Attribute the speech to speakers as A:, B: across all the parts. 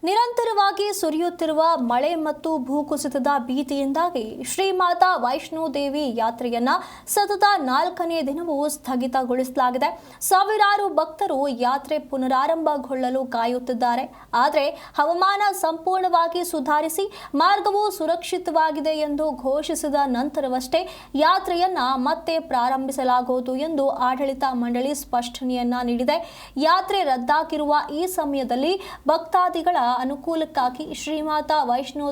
A: ನಿರಂತರವಾಗಿ ಸುರಿಯುತ್ತಿರುವ ಮಳೆ ಮತ್ತು ಭೂಕುಸಿತದ ಭೀತಿಯಿಂದಾಗಿ ಶ್ರೀಮಾತಾ ವೈಷ್ಣೋ ದೇವಿ ಯಾತ್ರೆಯನ್ನ ಸತತ 4ನೇ ದಿನವೂ ಸ್ಥಗಿತಗೊಳಿಸಲಾಗಿದೆ. ಸಾವಿರಾರು ಭಕ್ತರು ಯಾತ್ರೆ ಪುನರಾರಂಭಗೊಳ್ಳಲು ಕಾಯುತ್ತಿದ್ದಾರೆ. ಆದರೆ ಹವಾಮಾನ ಸಂಪೂರ್ಣವಾಗಿ ಸುಧಾರಿಸಿ ಮಾರ್ಗವು ಸುರಕ್ಷಿತವಾಗಿದೆ ಎಂದು ಘೋಷಿಸಿದ ನಂತರವಷ್ಟೇ ಯಾತ್ರೆಯನ್ನ ಮತ್ತೆ ಪ್ರಾರಂಭಿಸಲಾಗುವುದು ಎಂದು ಆಡಳಿತ ಮಂಡಳಿ ಸ್ಪಷ್ಟನೆಯನ್ನ ನೀಡಿದೆ. ಯಾತ್ರೆ ರದ್ದಾಗಿರುವ ಈ ಸಮಯದಲ್ಲಿ ಭಕ್ತಾದಿಗಳ ಅನುಕೂಲಕ್ಕಾಗಿ ಶ್ರೀಮಾತಾ ವೈಷ್ಣೋ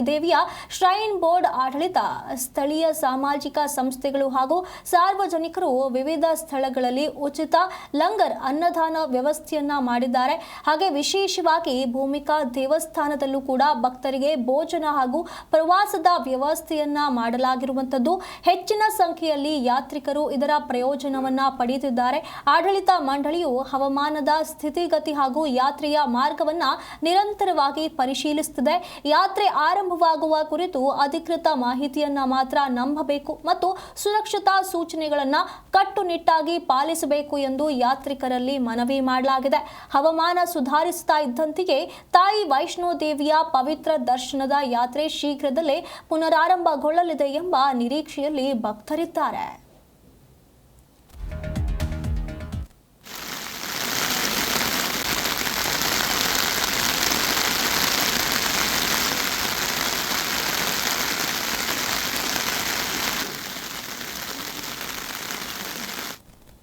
A: ದೇವಿಯ ಶ್ರೈನ್ ಬೋರ್ಡ್ ಆಡಳಿತ, ಸ್ಥಳೀಯ ಸಾಮಾಜಿಕ ಸಂಸ್ಥೆಗಳು ಹಾಗೂ ಸಾರ್ವಜನಿಕರು ವಿವಿಧ ಸ್ಥಳಗಳಲ್ಲಿ ಉಚಿತ ಲಂಗರ್ ಅನ್ನದಾನ ವ್ಯವಸ್ಥೆಯನ್ನ ಮಾಡಿದ್ದಾರೆ. ಹಾಗೆ ವಿಶೇಷವಾಗಿ ಭೂಮಿಕಾ ದೇವಸ್ಥಾನದಲ್ಲೂ ಕೂಡ ಭಕ್ತರಿಗೆ ಭೋಜನ ಹಾಗೂ ಪ್ರವಾಸದ ವ್ಯವಸ್ಥೆಯನ್ನ ಮಾಡಲಾಗಿರುವಂತದ್ದು. ಹೆಚ್ಚಿನ ಸಂಖ್ಯೆಯಲ್ಲಿ ಯಾತ್ರಿಕರು ಇದರ ಪ್ರಯೋಜನವನ್ನ ಪಡೆಯುತ್ತಿದ್ದಾರೆ. ಆಡಳಿತ ಮಂಡಳಿಯು ಹವಾಮಾನದ ಸ್ಥಿತಿಗತಿ ಹಾಗೂ ಯಾತ್ರೆಯ ಮಾರ್ಗವನ್ನ ನಿರಂತರವಾಗಿ ಪರಿಶೀಲಿಸುತ್ತದೆ. ಯಾತ್ರೆ ಆರಂಭವಾಗುವ ಕುರಿತು ಅಧಿಕೃತ ಮಾಹಿತಿಯನ್ನ ಮಾತ್ರ ನಂಬಬೇಕು ಮತ್ತು ಸುರಕ್ಷತಾ ಸೂಚನೆಗಳನ್ನು ಕಟ್ಟುನಿಟ್ಟಾಗಿ ಪಾಲಿಸಬೇಕು ಎಂದು ಯಾತ್ರಿಕರಲ್ಲಿ ಮನವಿ ಮಾಡಲಾಗಿದೆ. ಹವಾಮಾನ ಸುಧಾರಿಸುತ್ತಾ ಇದ್ದಂತೆಯೇ ತಾಯಿ ವೈಷ್ಣೋ ದೇವಿಯ ಪವಿತ್ರ ದರ್ಶನದ ಯಾತ್ರೆ ಶೀಘ್ರದಲ್ಲೇ ಪುನರಾರಂಭಗೊಳ್ಳಲಿದೆ ಎಂಬ ನಿರೀಕ್ಷೆಯಲ್ಲಿ ಭಕ್ತರಿದ್ದಾರೆ.